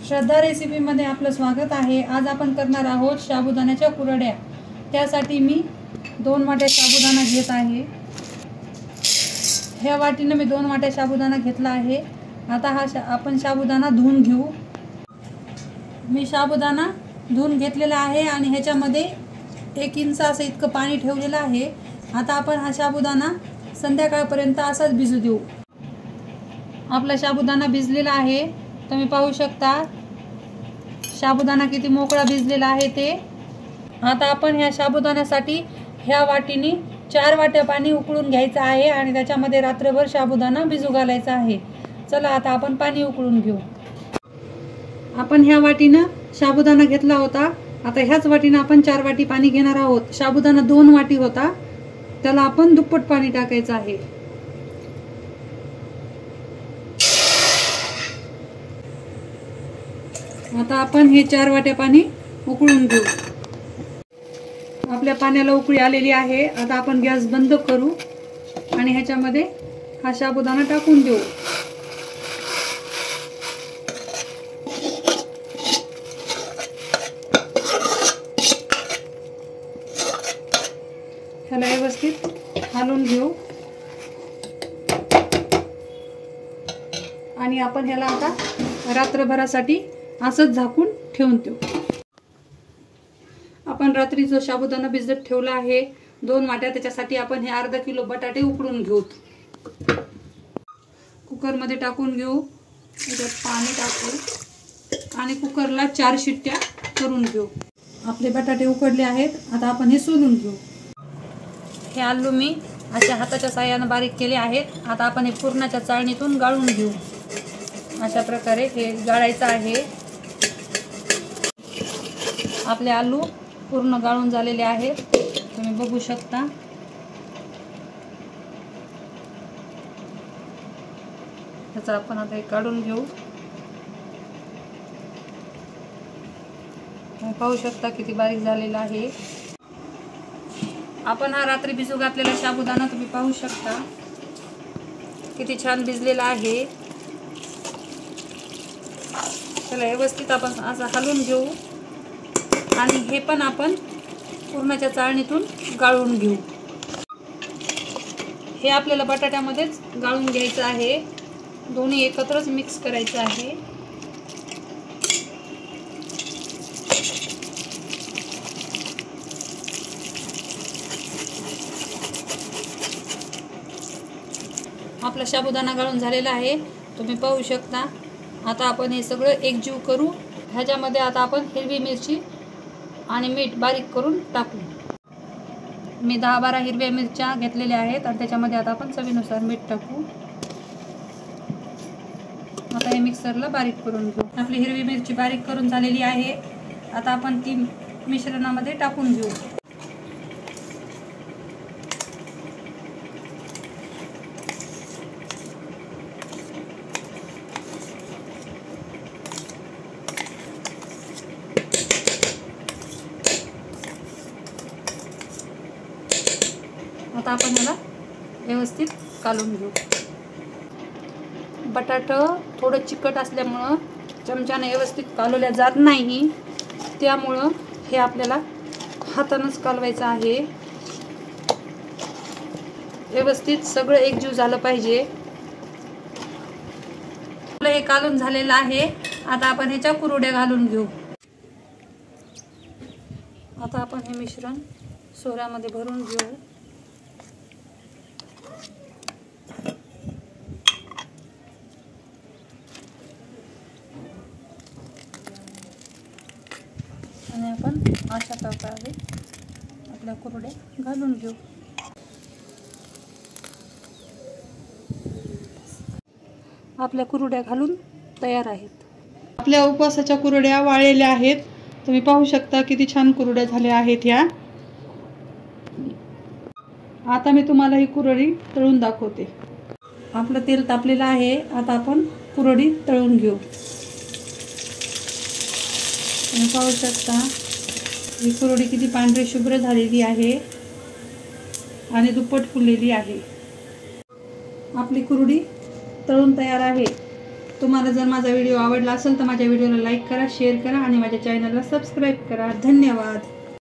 श्रद्धा रेसिपीमध्ये आपलं स्वागत आहे। आज आपण करणार आहोत साबुदाण्याच्या कुरड्या। त्यासाठी मी 2 वाट्या साबुदाणा घेत आहे। ह्या वाटीने मी 2 वाट्या साबुदाणा घेतला आहे। आता आपण साबुदाणा धुवून घेऊ। मी साबुदाणा धुवून घेतलेला आहे आणि ह्याच्यामध्ये 1 इंच असं इतकं पाणी ठेवलेलं आहे। आता आपण हा साबुदाणा संध्याकाळपर्यंत असाच भिजू देऊ। आपला साबुदाणा भिजलेला आहे। तुम्ही पाहू शकता साबुदाणा किती मोकळा भिजलेला आहे ते। आता आपण ह्या साबुदाण्यासाठी ह्या वाटीने 4 वाट्या पाणी उकळून घ्यायचं आहे आणि त्याच्यामध्ये रात्रभर साबुदाणा भिजू घालायचा आहे। चला आता आपण पाणी उकळून घेऊ। आपण ह्या वाटीने साबुदाणा घेतला होता। आता ह्याच वाटीने आपण 4 वाटी पाणी घेणार आहोत। साबुदाणा 2 वाटी होता, त्याला आपण दुप्पट पाणी टाकायचं आहे। आता आपण हे 4 वाट्या पाणी उकळून घेऊ। आपल्या पाण्याला उकळी आलेली आहे। आता आपण गॅस बंद करू आणि ह्याच्यामध्ये हा साबुदाणा टाकून देऊ। ह्याला व्यवस्थित हलवून घेऊ आणि आपण ह्याला आता रात्रभरासाठी असंच झाकून ठेवून देऊ। आपण रात्री जो साबुदाणा भिजत ठेवला आहे 2 वाट्या, त्याच्यासाठी आपण हे अर्धा किलो बटाटे उकडून घेऊ। कुकर मध्ये टाकून घेऊ, त्याच्यात पाणी टाकू आणि कुकरला 4 शिट्ट्या करून घेऊ। आपले बटाटे उकडले आहेत। आता आपण हे सोलून घेऊ। हे आलू मी अशा हाताच्या साहाय्याने बारीक केले आहेत। आता आपण हे पुरणाच्या चाळणीतून गाळून घेऊ। अशा प्रकारे हे गाळायचं आहे। आपले आलू पूर्ण गाळून झालेले आहेत, तुम्ही बघू शकता। त्याचा आपण आता हे काढून घेऊ। पाहू शकता किती बारीक झालेला आहे। आपण हा रात्री भिजू घातलेला साबुदाणा तुम्ही पाहू शकता किती छान भिजलेला आहे। चला व्यवस्थित आपण असं हलवून घेऊ आणि हे पण आपण पुरणाच्या चाळणीतून गाळून घेऊ। हे आपल्याला बटाट्यामध्येच गाळून घ्यायचं आहे। दोन्ही एकत्रच मिक्स करायचं आहे। आपला साबुदाणा गाळून झालेला आहे, तुम्ही पाहू शकता। आता आपण हे सगळं एकजीव करू। ह्याच्यामध्ये आता आपण हिरवी मिरची आणि मीठ बारीक करून टाकू। मी 10-12 हिरव्या मिरच्या घेतलेल्या आहेत आणि त्याच्यामध्ये आता आपण चवीनुसार मीठ टाकू। आता हे मिक्सरला बारीक करून घेऊ। आपली हिरवी मिरची बारीक करून झालेली आहे। आता आपण ती मिश्रणामध्ये टाकून घेऊ। आता आपण याला व्यवस्थित कालून घेऊ। बटाटं थोडं चिकट असल्यामुळं चमच्याने व्यवस्थित कालवल्या जात नाही, त्यामुळं हे आपल्याला हातानेच कालवायचं आहे। व्यवस्थित सगळं एकजीव झालं पाहिजे। हे कालून झालेलं आहे। आता आपण ह्याच्या कुरड्या घालून घेऊ। आता आपण हे मिश्रण सोऱ्यामध्ये भरून घेऊ। आणि आपण अशा प्रकारे आपल्या कुरड्या घालून घेऊ। आपल्या कुरड्या घालून तयार आहेत। आपल्या उपवासाच्या कुरड्या वाळलेल्या आहेत, तुम्ही पाहू शकता किती छान कुरड्या झाल्या आहेत ह्या। आता मी तुम्हाला ही कुरडी तळून दाखवते। आपलं तेल तापलेलं आहे। आता आपण कुरडी तळून घेऊ। तुम्ही पाहू शकता ही कुरडी किती पांढरी शुभ्र झालेली आहे आणि दुप्पट फुललेली आहे। आपली कुरडी तळून तयार आहे। तुम्हाला जर माझा व्हिडिओ आवडला असेल तर माझ्या व्हिडिओला लाईक करा, शेअर करा आणि माझ्या चॅनलला सबस्क्राईब करा. धन्यवाद.